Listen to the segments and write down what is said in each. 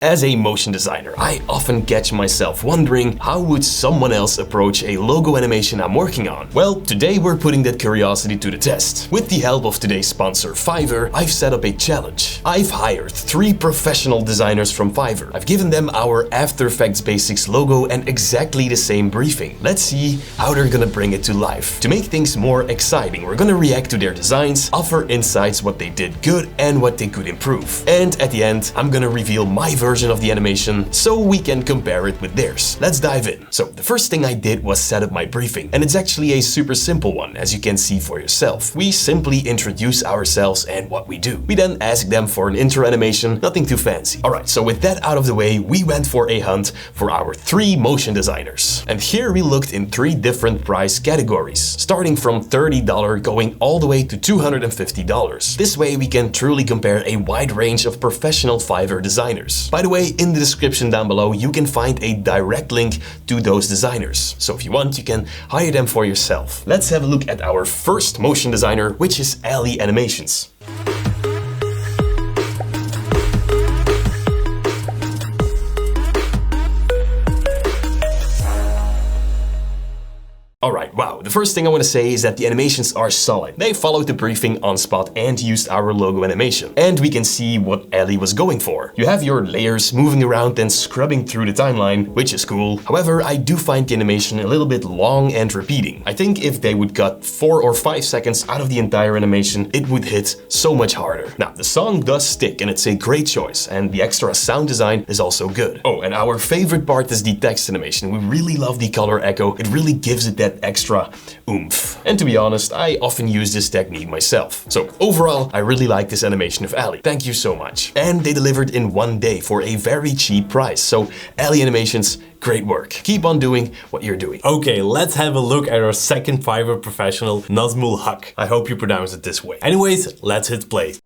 As a motion designer, I often catch myself wondering how would someone else approach a logo animation I'm working on? Well, today we're putting that curiosity to the test. With the help of today's sponsor, Fiverr, I've set up a challenge. I've hired 3 professional designers from Fiverr. I've given them our After Effects Basics logo and exactly the same briefing. Let's see how they're gonna bring it to life. To make things more exciting, we're gonna react to their designs, offer insights what they did good and what they could improve. And at the end, I'm gonna reveal my version of the animation so we can compare it with theirs. Let's dive in. So the first thing I did was set up my briefing, and it's actually a super simple one, as you can see for yourself. We simply introduce ourselves and what we do. We then ask them for an intro animation, nothing too fancy. Alright, so with that out of the way, we went for a hunt for our 3 motion designers. And here we looked in 3 different price categories, starting from $30 going all the way to $250. This way we can truly compare a wide range of professional Fiverr designers. By the way, in the description down below, you can find a direct link to those designers. So if you want, you can hire them for yourself. Let's have a look at our first motion designer, which is Ali Animations. Alright, wow, the first thing I want to say is that the animations are solid. They followed the briefing on spot and used our logo animation. And we can see what Ali was going for. You have your layers moving around and scrubbing through the timeline, which is cool. However, I do find the animation a little bit long and repeating. I think if they would cut 4 or 5 seconds out of the entire animation, it would hit so much harder. Now, the song does stick and it's a great choice, and the extra sound design is also good. Oh, and our favorite part is the text animation. We really love the color echo. It really gives it that extra oomph. And to be honest, I often use this technique myself. So overall, I really like this animation of Ali. Thank you so much. And they delivered in 1 day for a very cheap price. So Ali Animations, great work. Keep on doing what you're doing. Okay, let's have a look at our second Fiverr professional, Nuzul Hu. I hope you pronounce it this way. Anyways, let's hit play.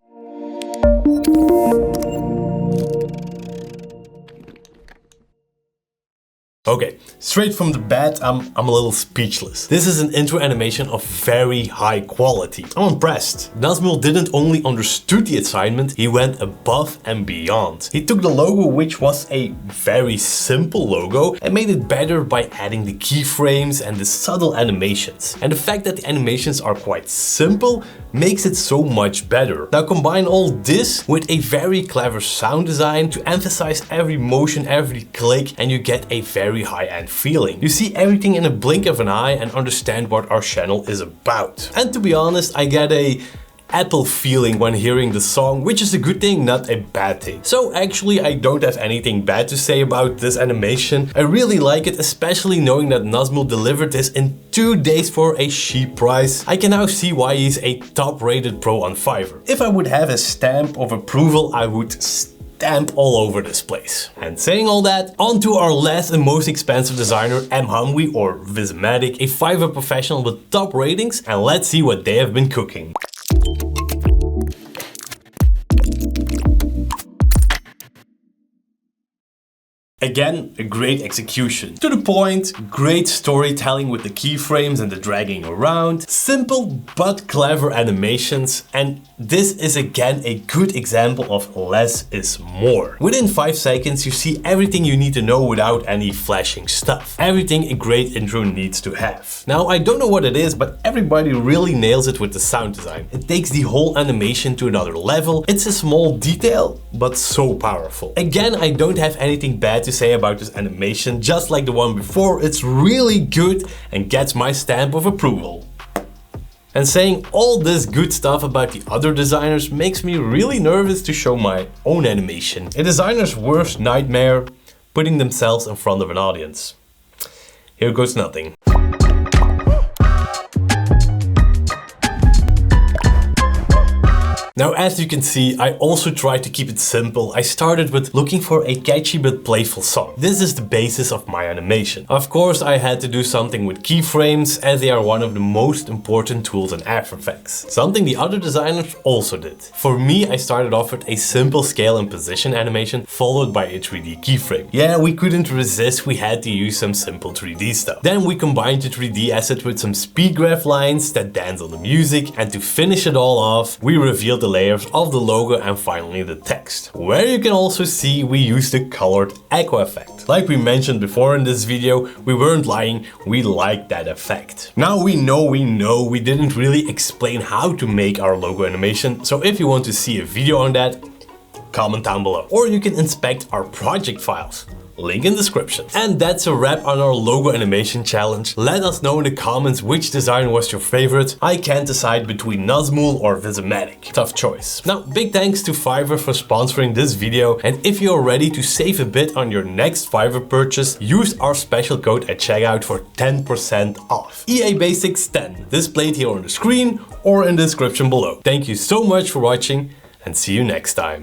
Okay, straight from the bat, I'm a little speechless. This is an intro animation of very high quality. I'm impressed. Hazmul didn't only understood the assignment, he went above and beyond. He took the logo, which was a very simple logo, and made it better by adding the keyframes and the subtle animations. And the fact that the animations are quite simple makes it so much better. Now combine all this with a very clever sound design to emphasize every motion, every click, and you get a very high-end feeling. You see everything in a blink of an eye and understand what our channel is about. And to be honest, I get a Apple feeling when hearing the song, which is a good thing, not a bad thing. So actually I don't have anything bad to say about this animation. I really like it, especially knowing that Hazmul delivered this in 2 days for a cheap price. I can now see why he's a top-rated pro on Fiverr. If I would have a stamp of approval, I would stamp all over this place. And saying all that, on to our last and most expensive designer, Hazmul or Visimatic, a Fiverr professional with top ratings, and let's see what they have been cooking. Again, a great execution. To the point, great storytelling with the keyframes and the dragging around, simple but clever animations, and this is again a good example of less is more. Within 5 seconds you see everything you need to know without any flashing stuff. Everything a great intro needs to have. Now I don't know what it is, but everybody really nails it with the sound design. It takes the whole animation to another level. It's a small detail, but so powerful. Again, I don't have anything bad to say about this animation, just like the one before. It's really good and gets my stamp of approval. And saying all this good stuff about the other designers makes me really nervous to show my own animation. A designer's worst nightmare, putting themselves in front of an audience. Here goes nothing. Now, as you can see, I also tried to keep it simple. I started with looking for a catchy but playful song. This is the basis of my animation. Of course, I had to do something with keyframes, as they are one of the most important tools in After Effects. Something the other designers also did. For me, I started off with a simple scale and position animation, followed by a 3D keyframe. Yeah, we couldn't resist, we had to use some simple 3D stuff. Then we combined the 3D asset with some speed graph lines that dance on the music, and to finish it all off, we revealed the layers of the logo and finally the text. Where you can also see we use the colored echo effect. Like we mentioned before in this video, we weren't lying, we like that effect. Now we know we didn't really explain how to make our logo animation, so if you want to see a video on that, comment down below. Or you can inspect our project files. Link in description. And that's a wrap on our logo animation challenge. Let us know in the comments which design was your favorite. I can't decide between Hazmul or Visimatic. Tough choice. Now, big thanks to Fiverr for sponsoring this video. And if you're ready to save a bit on your next Fiverr purchase, use our special code at checkout for 10% off. EA Basics 10, displayed here on the screen or in the description below. Thank you so much for watching and see you next time.